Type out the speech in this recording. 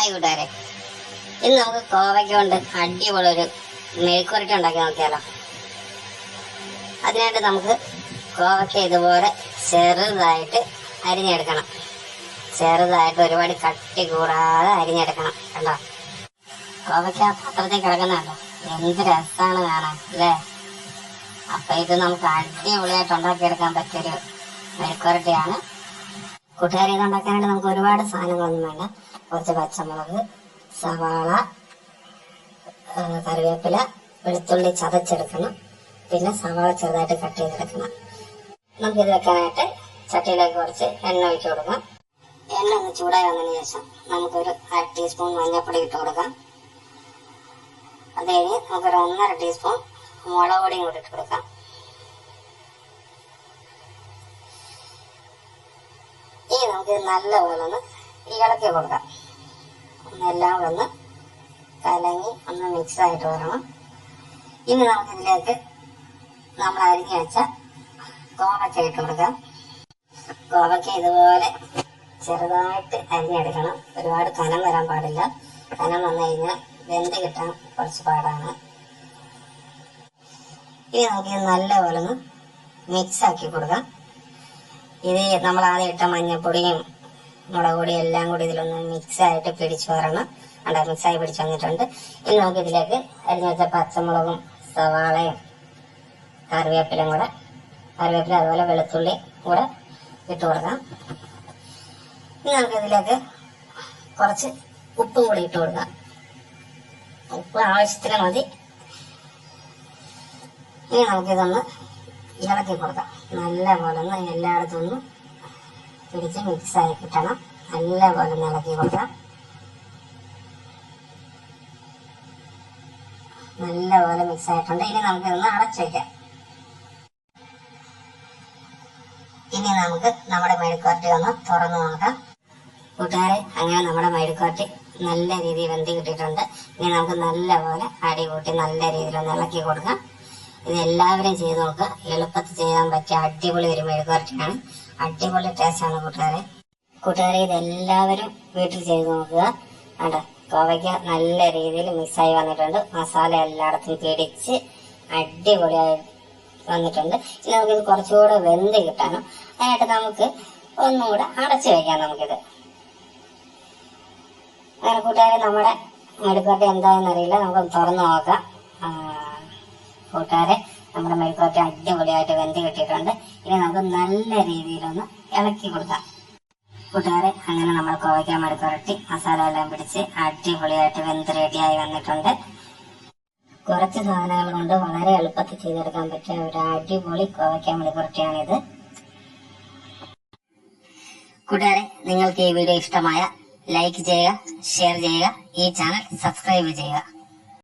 Hi കൂട്ടുകാരെ, ഇന്ന് നമുക്ക് കോവയ്ക്ക കൊണ്ട് അടിപൊളി ഒരു മെഴുക്കുവരട്ടി ഉണ്ടാക്കി നോക്കിയാലോ. അതിനായിട്ട് നമുക്ക് കോവയ്ക്ക ഇതുപോലെ ചെറുതായിട്ട് അരിഞ്ഞെടുക്കണം. ചെറുതായിട്ട് ഒരുപാട് കട്ടി കൂടാതെ അരിഞ്ഞെടുക്കണം. കണ്ടോ, കോവയ്ക്ക പാത്രത്തിൽ കിടക്കുന്നുണ്ടോ? എന്ത് രസമാണ് കാണാൻ അല്ലേ. അപ്പൊ ഇത് നമുക്ക് അടിപൊളിയായിട്ട് ഉണ്ടാക്കിയെടുക്കാൻ പറ്റിയൊരു മെഴുക്കുവരട്ടിയാണ്. കൂട്ടുകാരെ, ഇത് ഉണ്ടാക്കാനായിട്ട് നമുക്ക് ഒരുപാട് സാധനങ്ങളൊന്നും വേണ്ട. കുറച്ച് പച്ചമുളക്, സവാള, കറിവേപ്പില, വെളുത്തുള്ളി ചതച്ചെടുക്കണം. പിന്നെ സവാള ചെറുതായിട്ട് കട്ട് ചെയ്തെടുക്കണം. നമുക്കിത് വെക്കാനായിട്ട് ചട്ടിയിലേക്ക് കുറച്ച് എണ്ണ ഒഴിച്ചു കൊടുക്കാം. എണ്ണ ഒന്ന് ചൂടായി വന്നതിന് ശേഷം നമുക്കൊരു 1/2 ടീസ്പൂൺ മഞ്ഞൾപ്പൊടി ഇട്ട് കൊടുക്കാം. അത് കഴിഞ്ഞ് നമുക്കൊരു 1/2 ടീസ്പൂൺ മുളക് പൊടിയും കൂടി ഇട്ട് കൊടുക്കാം. ഇനി നമുക്ക് നല്ലപോലെ ഒന്ന് ഇളക്കി കൊടുക്കാം. എല്ലാം ഒന്ന് കലങ്ങി ഒന്ന് മിക്സ് ആയിട്ട് വരണം. ഇനി നമുക്കിതിലേക്ക് നമ്മൾ അരിഞ്ഞു വെച്ച കോവയ്ക്ക ഇട്ട് കൊടുക്കാം. കോവയ്ക്ക ഇതുപോലെ ചെറുതായിട്ട് അരിഞ്ഞെടുക്കണം. ഒരുപാട് കനം വരാൻ പാടില്ല. കനം വന്നു കഴിഞ്ഞാൽ വെന്ത് കിട്ടാൻ കുറച്ച് പാടാണ്. ഇനി നമുക്ക് നല്ലപോലെ ഒന്ന് മിക്സ് ആക്കി കൊടുക്കാം. ഇത് നമ്മൾ ആദ്യം ഇട്ട മഞ്ഞപ്പൊടിയും മുളക് പൊടിയും എല്ലാം കൂടി ഇതിലൊന്ന് മിക്സ് ആയിട്ട് പിടിച്ചു വരണം. മിക്സായി പിടിച്ചു വന്നിട്ടുണ്ട്. ഇനി നമുക്ക് ഇതിലേക്ക് അരിഞ്ഞു വെച്ച പച്ചമുളകും സവാളയും കറിവേപ്പില അതുപോലെ വെളുത്തുള്ളി കൂടെ ഇട്ട് കൊടുക്കാം. ഇനി നമുക്ക് ഇതിലേക്ക് കുറച്ച് ഉപ്പും കൂടി ഇട്ട് കൊടുക്കാം. ഉപ്പ് ആവശ്യത്തിന് മതി. ഇനി നമുക്കിതൊന്ന് ഇളക്കി കൊടുക്കാം. നല്ലപോലെ ഒന്ന് എല്ലായിടത്തും ഒന്ന് പിടിച്ച് മിക്സായി കിട്ടണം. നല്ലപോലെ ഒന്ന് ഇളക്കി കൊടുക്കാം. നല്ലപോലെ മിക്സ് ആയിട്ടുണ്ട്. ഇനി നമുക്കിതൊന്ന് അടച്ചു വയ്ക്കാം. ഇനി നമുക്ക് നമ്മുടെ മെഴുക്കുവരട്ടി ഒന്ന് തുറന്നു നോക്കാം. കൂട്ടുകാരെ, അങ്ങനെ നമ്മുടെ മെഴുക്കുവരട്ടി നല്ല രീതിയിൽ വെന്ത് കിട്ടിയിട്ടുണ്ട്. ഇനി നമുക്ക് നല്ലപോലെ അടി കൂട്ടി നല്ല രീതിയിൽ ഒന്ന് ഇളക്കി കൊടുക്കാം. ഇത് എല്ലാവരും ചെയ്ത് നോക്കുക. എളുപ്പത്തിൽ ചെയ്യാൻ പറ്റിയ അടിപൊളി ഒരു മെഴുക്കുവരട്ടിയാണ്. അടിപൊളി ടേസ്റ്റാണ് കൂട്ടുകാരെ. ഇതെല്ലാവരും വീട്ടിൽ ചെയ്ത് നോക്കുക. കണ്ടോ, കോവയ്ക്ക നല്ല രീതിയിൽ മിക്സായി വന്നിട്ടുണ്ട്. മസാല എല്ലായിടത്തും പിടിച്ച് അടിപൊളിയായി വന്നിട്ടുണ്ട്. ഇനി നമുക്കിത് കുറച്ചുകൂടെ വെന്ത് കിട്ടണം. അതിനായിട്ട് നമുക്ക് ഒന്നും കൂടെ അടച്ചു വയ്ക്കാം. നമുക്കിത് അങ്ങനെ കൂട്ടുകാരെ, നമ്മുടെ മെഴുക്കുവരട്ടി എന്താണെന്ന് അറിയില്ല. നമുക്ക് തുറന്നു നോക്കാം. കൂട്ടുകാരെ, നമ്മുടെ മെഴുക്കുവരട്ടി അടിപൊളിയായിട്ട് വെന്ത് കിട്ടിയിട്ടുണ്ട്. ഇനി നമുക്ക് നല്ല രീതിയിലൊന്ന് ഇളക്കി കൊടുക്കാം. കൂട്ടുകാരെ, അങ്ങനെ നമ്മൾ കോവയ്ക്ക മെഴുക്കുവരട്ടി മസാല എല്ലാം പിടിച്ച് അടിപൊളിയായിട്ട് വെന്ത് റെഡിയായി വന്നിട്ടുണ്ട്. കുറച്ച് സാധനങ്ങൾ കൊണ്ട് വളരെ എളുപ്പത്തിൽ ചെയ്തെടുക്കാൻ പറ്റിയ ഒരു അടിപൊളി കോവയ്ക്ക മെഴുക്കുവരട്ടിയാണിത്. കൂട്ടുകാരെ, നിങ്ങൾക്ക് ഈ വീഡിയോ ഇഷ്ടമായ ലൈക്ക് ചെയ്യുക, ഷെയർ ചെയ്യുക, ഈ ചാനൽ സബ്സ്ക്രൈബ് ചെയ്യുക.